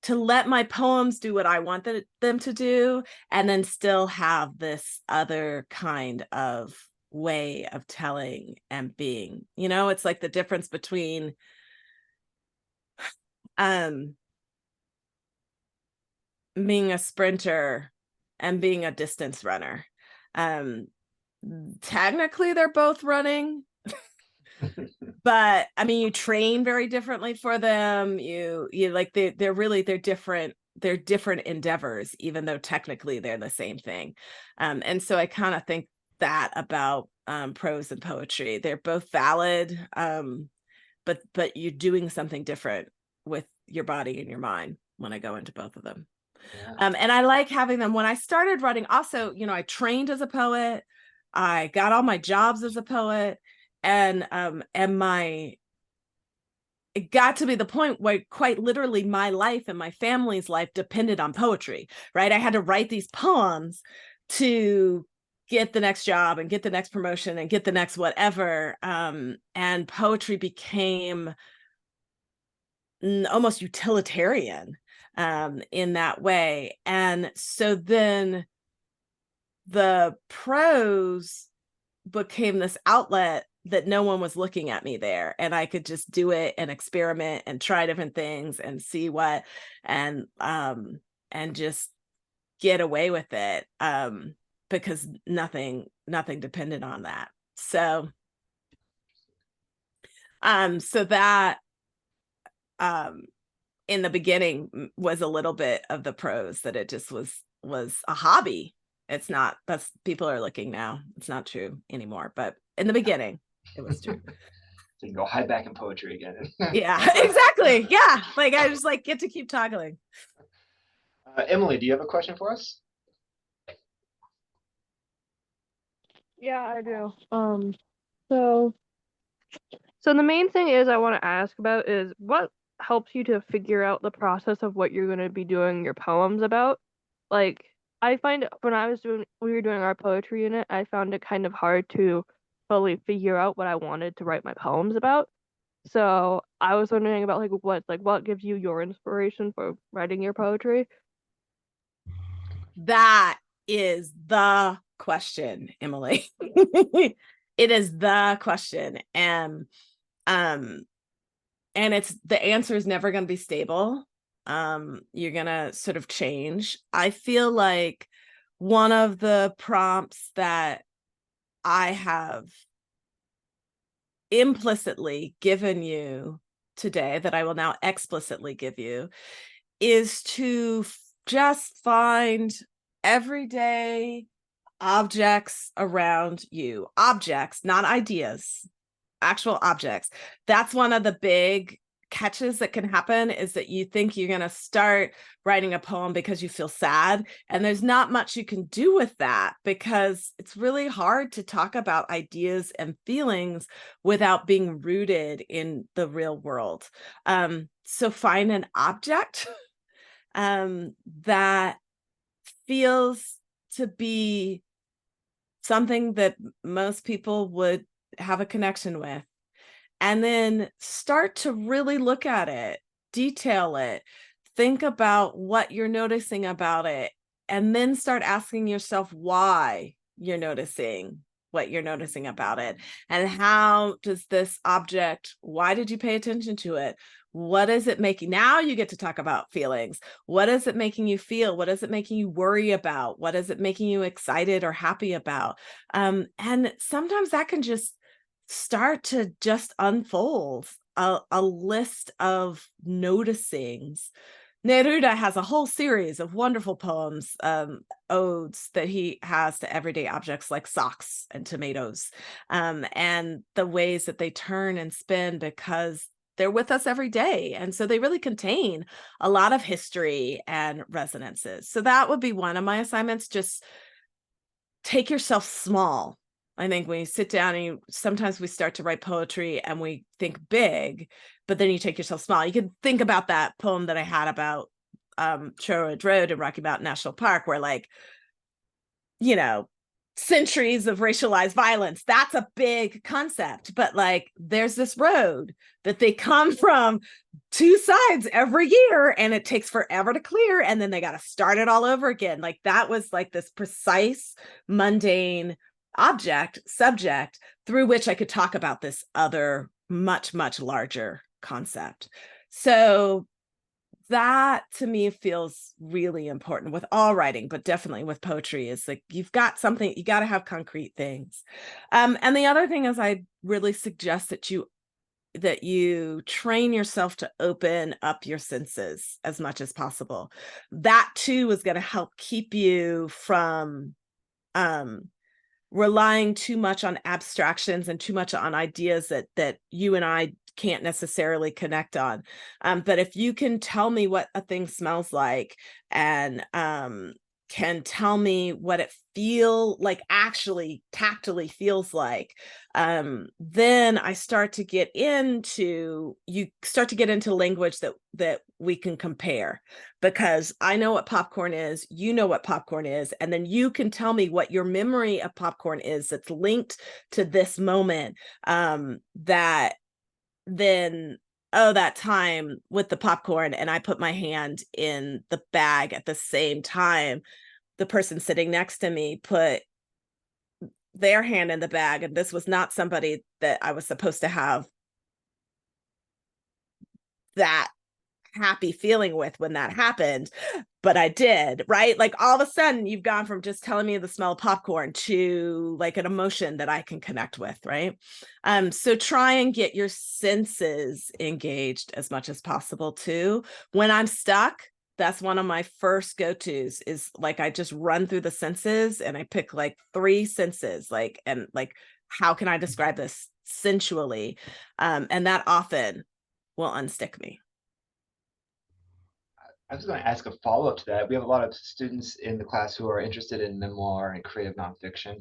to let my poems do what I wanted them to do, and then still have this other kind of way of telling and being. It's like the difference between being a sprinter and being a distance runner. Technically they're both running, but I mean, you train very differently for them. You like they're different. They're different endeavors, even though technically they're the same thing. And so I kind of think that about prose and poetry. They're both valid, but you're doing something different with your body and your mind when I go into both of them. Yeah. And I like having them. When I started writing, also, I trained as a poet. I got all my jobs as a poet. And it got to be the point where quite literally my life and my family's life depended on poetry, right? I had to write these poems to get the next job and get the next promotion and get the next whatever. And poetry became almost utilitarian in that way. And so then the prose became this outlet that no one was looking at me there, and I could just do it and experiment and try different things and see what, and just get away with it, because nothing depended on that. So that in the beginning was a little bit of the prose, that it just was a hobby. It's not, that's, people are looking now, it's not true anymore, but in the beginning it was true. So you can go hide back in poetry again. Yeah, exactly. Yeah, like I just get to keep toggling. Emily, do you have a question for us? Yeah, I do. So the main thing I want to ask about is what helps you to figure out the process of what you're going to be doing your poems about. Like, I find when we were doing our poetry unit, I found it kind of hard to fully figure out what I wanted to write my poems about. So I was wondering about what gives you your inspiration for writing your poetry? That is the question, Emily. It is the question. And it's, the answer is never going to be stable. You're going to sort of change. I feel like one of the prompts that I have implicitly given you today, that I will now explicitly give you, is to just find everyday objects around you. Objects, not ideas, actual objects. That's one of the big catches that can happen, is that you think you're going to start writing a poem because you feel sad, and there's not much you can do with that, because it's really hard to talk about ideas and feelings without being rooted in the real world. So find an object that feels to be something that most people would have a connection with, and then start to really look at it, detail it, think about what you're noticing about it, and then start asking yourself why you're noticing what you're noticing about it. And how does this object, why did you pay attention to it? What is it making? Now you get to talk about feelings. What is it making you feel? What is it making you worry about? What is it making you excited or happy about? And sometimes that can just start to just unfold a list of noticings. Neruda has a whole series of wonderful poems, odes that he has to everyday objects like socks and tomatoes, and the ways that they turn and spin because they're with us every day. And so they really contain a lot of history and resonances. So that would be one of my assignments. Just take yourself small. I think when you sit down and sometimes we start to write poetry and we think big, but then you take yourself small. You can think about that poem that I had about Trail Ridge Road in Rocky Mountain National Park, where, like, you know, centuries of racialized violence, that's a big concept, but like there's this road that they come from two sides every year and it takes forever to clear, and then they got to start it all over again. Like that was like this precise, mundane subject through which I could talk about this other much larger concept. So that to me feels really important with all writing, but definitely with poetry, is like you've got something, you got to have concrete things. And the other thing is, I really suggest that you train yourself to open up your senses as much as possible. That too is going to help keep you from relying too much on abstractions and too much on ideas that you and I can't necessarily connect on. But if you can tell me what a thing smells like, and can tell me what it actually tactily feels like, then you start to get into language that we can compare, because I know what popcorn is, you know what popcorn is, and then you can tell me what your memory of popcorn is that's linked to this moment, that then, oh, that time with the popcorn, and I put my hand in the bag at the same time the person sitting next to me put their hand in the bag, and this was not somebody that I was supposed to have that happy feeling with when that happened, but I did, right? Like all of a sudden you've gone from just telling me the smell of popcorn to like an emotion that I can connect with, right? So try and get your senses engaged as much as possible too. When I'm stuck, that's one of my first go-tos, is like I just run through the senses and I pick like 3 senses, and how can I describe this sensually? And that often will unstick me. I was going to ask a follow-up to that. We have a lot of students in the class who are interested in memoir and creative nonfiction.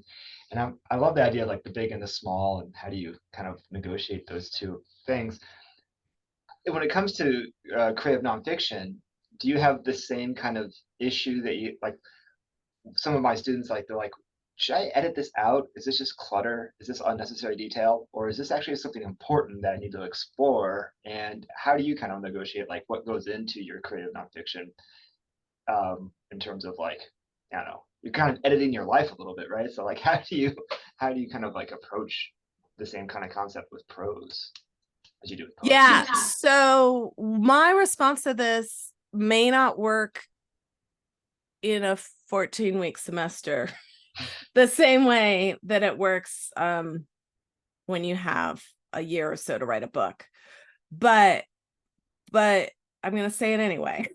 And I love the idea of like the big and the small, and how do you kind of negotiate those two things. When it comes to creative nonfiction, do you have the same kind of issue that you like? Some of my students, like, they're like, should I edit this out? Is this just clutter? Is this unnecessary detail? Or is this actually something important that I need to explore? And how do you kind of negotiate like what goes into your creative nonfiction, in terms of like, I don't know, you're kind of editing your life a little bit, right? So like how do you kind of like approach the same kind of concept with prose as you do with poetry? Yeah. So my response to this may not work in a 14-week semester the same way that it works when you have a year or so to write a book. But I'm going to say it anyway.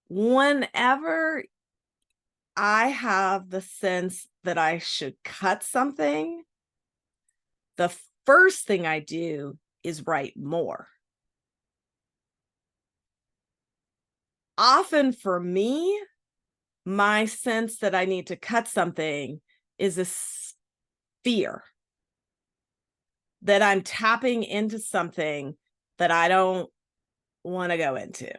Whenever I have the sense that I should cut something, the first thing I do is write more. Often for me, my sense that I need to cut something is a fear that I'm tapping into something that I don't want to go into.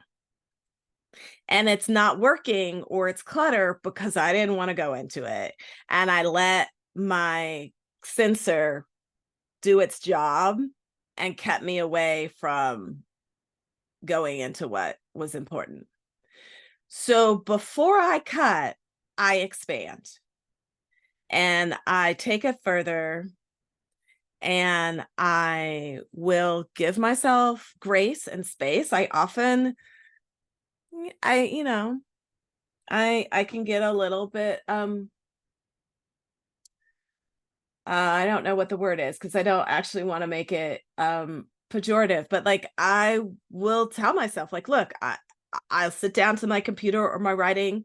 And it's not working, or it's clutter because I didn't want to go into it. And I let my censor do its job and kept me away from going into what was important. So before I cut, I expand and I take it further, and I will give myself grace and space. I often, I can get a little bit, I don't know what the word is, because I don't actually want to make it pejorative, but like I will tell myself, like, look, I'll sit down to my computer or my writing,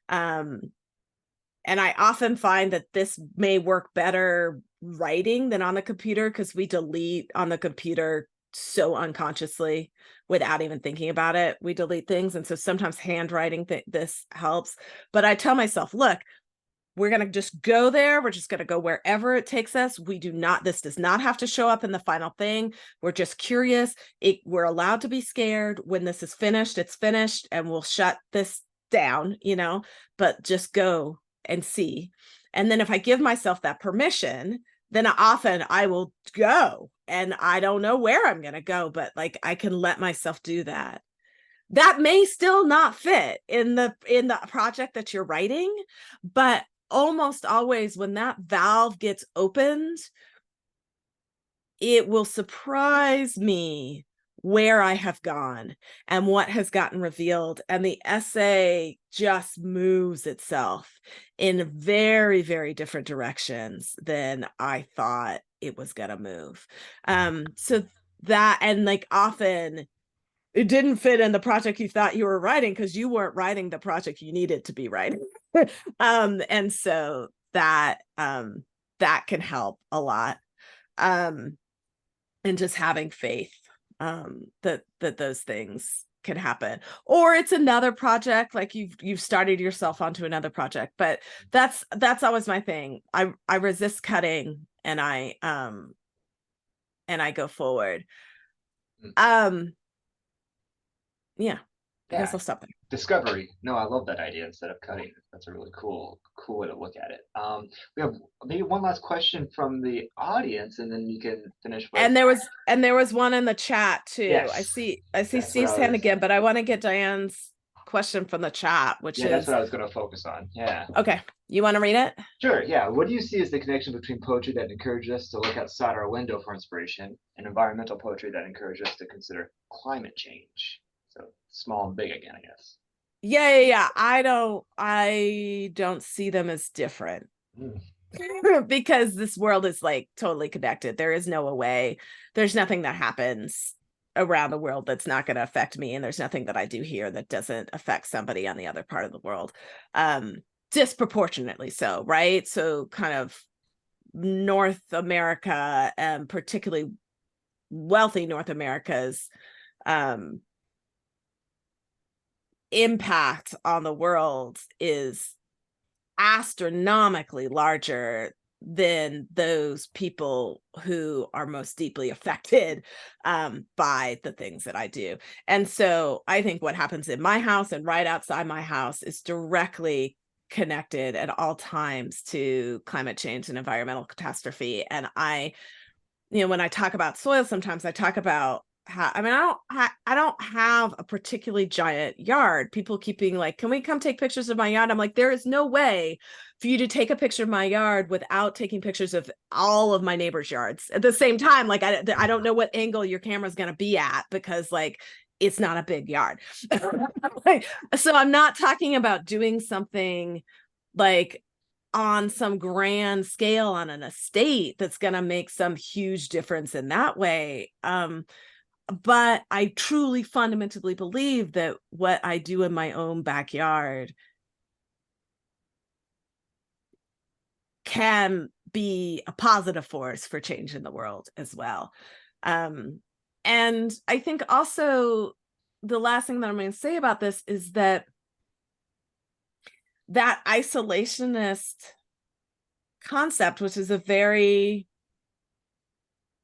and I often find that this may work better writing than on the computer, because we delete on the computer so unconsciously without even thinking about it. We delete things, and so sometimes handwriting this helps. But I tell myself, look, we're going to just go there. We're just going to go wherever it takes us. This does not have to show up in the final thing. We're just curious. We're allowed to be scared. When this is finished, it's finished, and we'll shut this down, but just go and see. And then if I give myself that permission, then often I will go, and I don't know where I'm going to go, but like I can let myself do that. That may still not fit in the project that you're writing, but almost always when that valve gets opened, it will surprise me where I have gone and what has gotten revealed. And the essay just moves itself in very, very different directions than I thought it was going to move. So that, and like often it didn't fit in the project you thought you were writing because you weren't writing the project you needed to be writing. And so that can help a lot. And just having faith that those things can happen. Or it's another project, like you've started yourself onto another project. But that's always my thing. I resist cutting, and I go forward. Yeah, I guess I'll stop there. Discovery. No, I love that idea instead of cutting. That's a really cool way to look at it. We have maybe one last question from the audience, and then you can finish with. And there was one in the chat too. Yes. I see Steve's hand again, but I want to get Diane's question from the chat, which is. That's what I was going to focus on. Yeah. Okay. You want to read it? Sure. Yeah. What do you see as the connection between poetry that encourages us to look outside our window for inspiration and environmental poetry that encourages us to consider climate change? So small and big again, I guess. Yeah. I don't see them as different because this world is like totally connected. There is no way. There's nothing that happens around the world that's not going to affect me, and there's nothing that I do here that doesn't affect somebody on the other part of the world, disproportionately so, right? So kind of North America, and particularly wealthy North America's impact on the world is astronomically larger than those people who are most deeply affected by the things that I do. And so I think what happens in my house and right outside my house is directly connected at all times to climate change and environmental catastrophe. And when I talk about soil, sometimes I talk about I don't have a particularly giant yard. People keep being like, can we come take pictures of my yard? I'm like, there is no way for you to take a picture of my yard without taking pictures of all of my neighbors' yards at the same time. Like, I don't know what angle your camera's going to be at, because like, it's not a big yard. So I'm not talking about doing something like on some grand scale on an estate that's going to make some huge difference in that way. But I truly fundamentally believe that what I do in my own backyard can be a positive force for change in the world as well. And I think also the last thing that I'm going to say about this is that isolationist concept, which is a very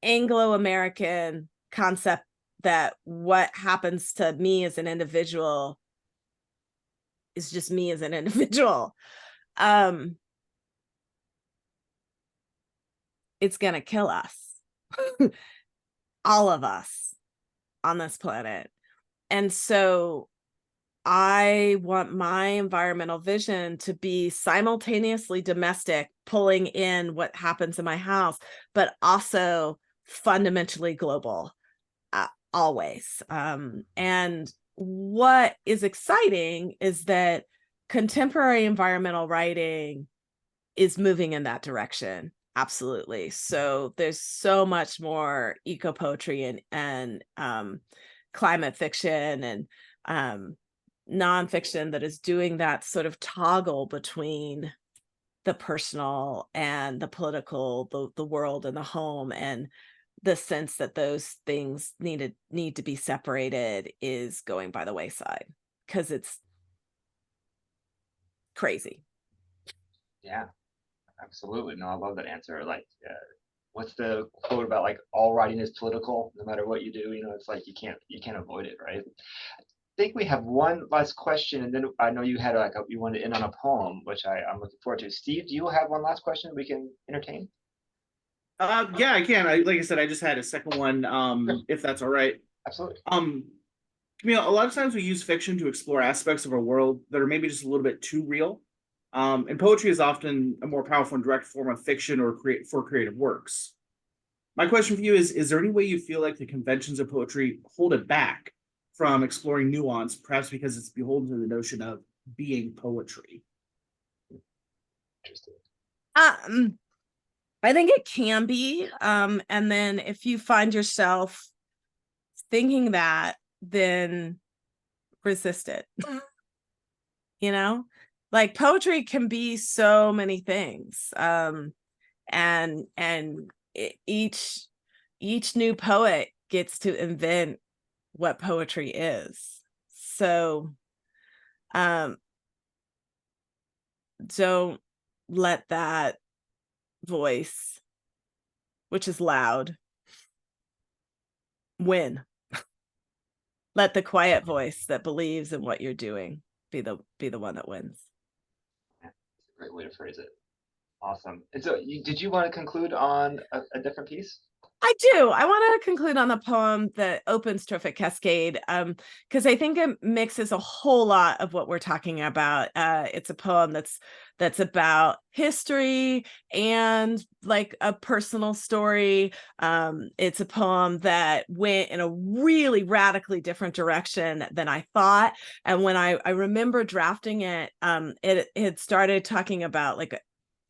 Anglo-American concept, that what happens to me as an individual is just me as an individual. It's going to kill us, all of us on this planet. And so I want my environmental vision to be simultaneously domestic, pulling in what happens in my house, but also fundamentally global, always. And what is exciting is that contemporary environmental writing is moving in that direction. Absolutely. So there's so much more eco poetry and climate fiction and nonfiction that is doing that sort of toggle between the personal and the political, the world and the home, and the sense that those things need to be separated is going by the wayside because it's crazy. Yeah, absolutely. No, I love that answer. Like, what's the quote about like all writing is political, no matter what you do? You know, it's like you can't avoid it, right? I think we have one last question, and then I know you had you wanted to end on a poem, which I'm looking forward to. Steve, do you have one last question we can entertain? Yeah, I can. Like I said, I just had a second one, if that's all right. Absolutely. Camille, a lot of times we use fiction to explore aspects of our world that are maybe just a little bit too real. And poetry is often a more powerful and direct form of fiction or for creative works. My question for you is there any way you feel like the conventions of poetry hold it back from exploring nuance, perhaps because it's beholden to the notion of being poetry? Interesting. I think it can be. And then if you find yourself thinking that, then resist it. You know, like poetry can be so many things. And each new poet gets to invent what poetry is. So don't let that voice, which is loud, win. Let the quiet voice that believes in what you're doing be the one that wins. Yeah, that's a great way to phrase it. Awesome. And so did you want to conclude on a different piece? I do. I want to conclude on the poem that opens Trophic Cascade, because I think it mixes a whole lot of what we're talking about. It's a poem that's about history and like a personal story. It's a poem that went in a really radically different direction than I thought. And when I remember drafting it, it had started talking about like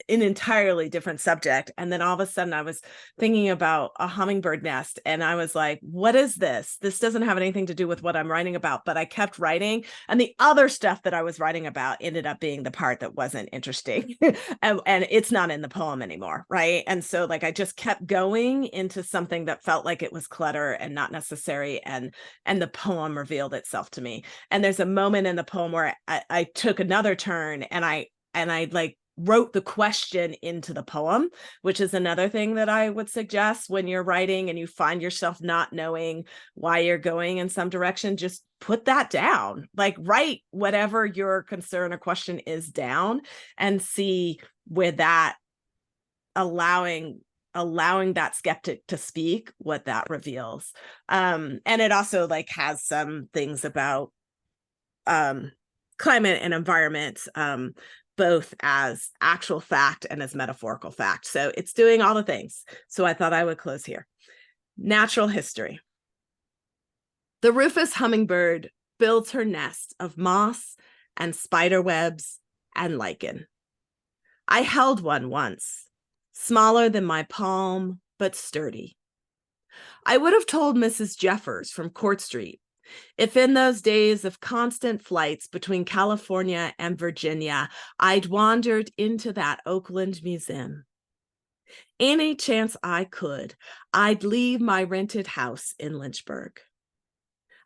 an entirely different subject. And then all of a sudden I was thinking about a hummingbird nest. And I was like, what is this? This doesn't have anything to do with what I'm writing about. But I kept writing. And the other stuff that I was writing about ended up being the part that wasn't interesting. and it's not in the poem anymore. Right. And so like I just kept going into something that felt like it was clutter and not necessary. And the poem revealed itself to me. And there's a moment in the poem where I took another turn and I like wrote the question into the poem, which is another thing that I would suggest when you're writing and you find yourself not knowing why you're going in some direction. Just put that down, like write whatever your concern or question is down and see where that allowing that skeptic to speak, what that reveals. And it also like has some things about climate and environment, both as actual fact and as metaphorical fact. So it's doing all the things. So I thought I would close here. Natural history. The rufous hummingbird builds her nest of moss and spider webs and lichen. I held one once, smaller than my palm, but sturdy. I would have told Mrs. Jeffers from Court Street if in those days of constant flights between California and Virginia, I'd wandered into that Oakland museum. Any chance I could, I'd leave my rented house in Lynchburg.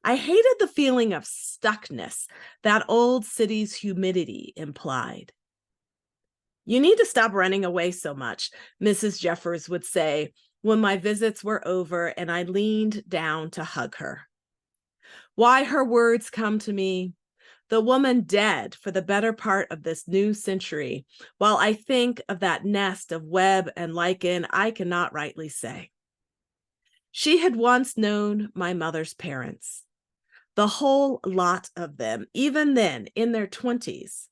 I hated the feeling of stuckness that old city's humidity implied. You need to stop running away so much, Mrs. Jeffers would say when my visits were over and I leaned down to hug her. Why her words come to me, the woman dead for the better part of this new century, while I think of that nest of web and lichen, I cannot rightly say. She had once known my mother's parents. The whole lot of them, even then in their 20s,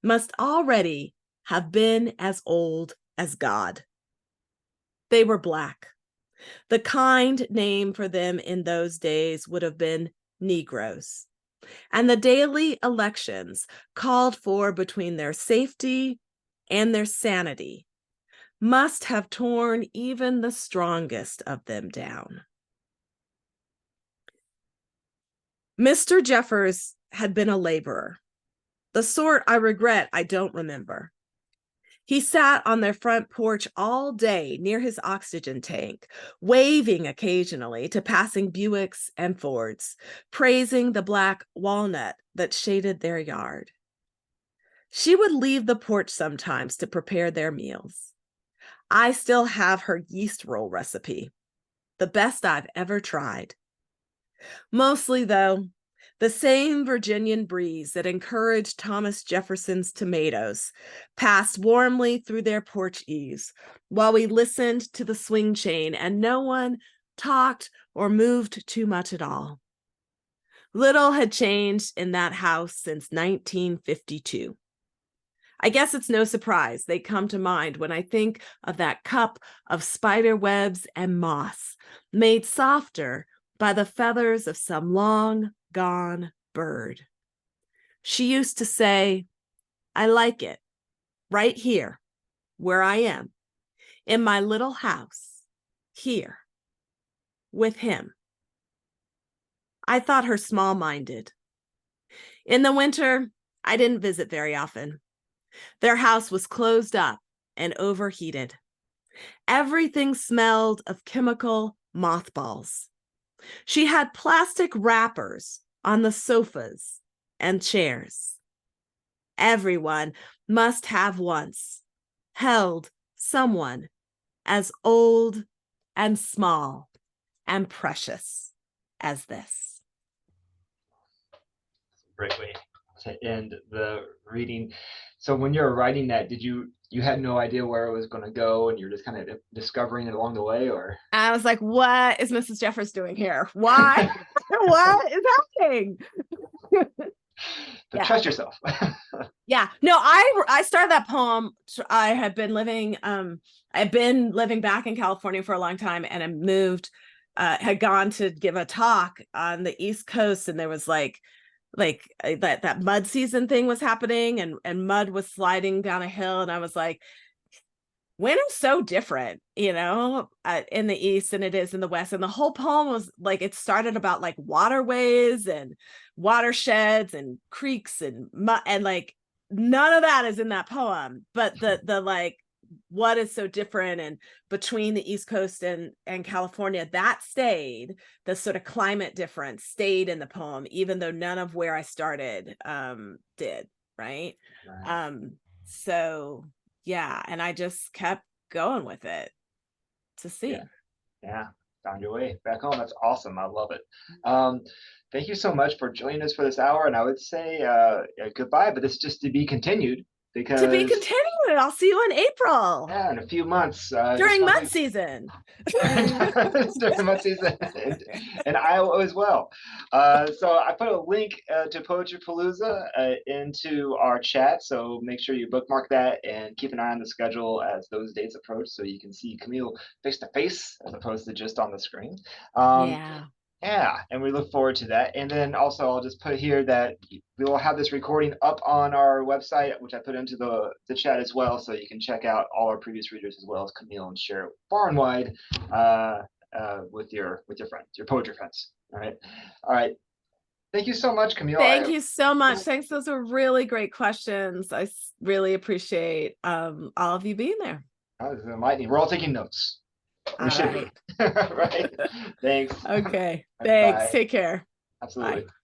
must already have been as old as God. They were Black. The kind name for them in those days would have been Negroes. And the daily elections called for between their safety and their sanity must have torn even the strongest of them down. Mr. Jeffers had been a laborer, the sort I regret I don't remember. He sat on their front porch all day near his oxygen tank, waving occasionally to passing Buicks and Fords, praising the black walnut that shaded their yard. She would leave the porch sometimes to prepare their meals. I still have her yeast roll recipe, the best I've ever tried. Mostly, though, the same Virginian breeze that encouraged Thomas Jefferson's tomatoes passed warmly through their porch eaves while we listened to the swing chain and no one talked or moved too much at all. Little had changed in that house since 1952. I guess it's no surprise they come to mind when I think of that cup of spider webs and moss made softer by the feathers of some long gone bird. She used to say, I like it right here where I am in my little house here with him. I thought her small-minded. In the winter, I didn't visit very often. Their house was closed up and overheated. Everything smelled of chemical mothballs. She had plastic wrappers on the sofas and chairs. Everyone must have once held someone as old and small and precious as this. Great way to end the reading. So when you're writing that, you had no idea where it was going to go and you're just kind of discovering it along the way, or? I was like, what is Mrs. Jeffers doing here? Why? What is happening? But trust yourself. Yeah. No, I started that poem. I had been living back in California for a long time, and I moved, had gone to give a talk on the East Coast, and there was like that mud season thing was happening, and mud was sliding down a hill, and I was like, winter's so different, in the East than it is in the West. And the whole poem was like, it started about like waterways and watersheds and creeks and mud, and like none of that is in that poem, but the like what is so different and between the East Coast and California, that stayed. The sort of climate difference stayed in the poem, even though none of where I started did, right? So yeah, and I just kept going with it to see. Yeah, found your way back home. That's awesome. I love it. Thank you so much for joining us for this hour, and I would say goodbye, but it's just to be continued. Because to be continued. I'll see you in April. Yeah, in a few months. During mud season. During mud season in Iowa as well. So I put a link to Poetry Palooza into our chat. So make sure you bookmark that and keep an eye on the schedule as those dates approach so you can see Camille face to face as opposed to just on the screen. Yeah. Yeah, and we look forward to that. And then also I'll just put here that we will have this recording up on our website, which I put into the chat as well. So you can check out all our previous readers as well as Camille and share it far and wide with your friends, your poetry friends. All right. All right. Thank you so much, Camille. Thank you so much. Thanks. Those are really great questions. I really appreciate all of you being there. This is enlightening. We're all taking notes. We All should right. be. Right. Thanks. Okay. Bye. Thanks. Take care. Absolutely. Bye.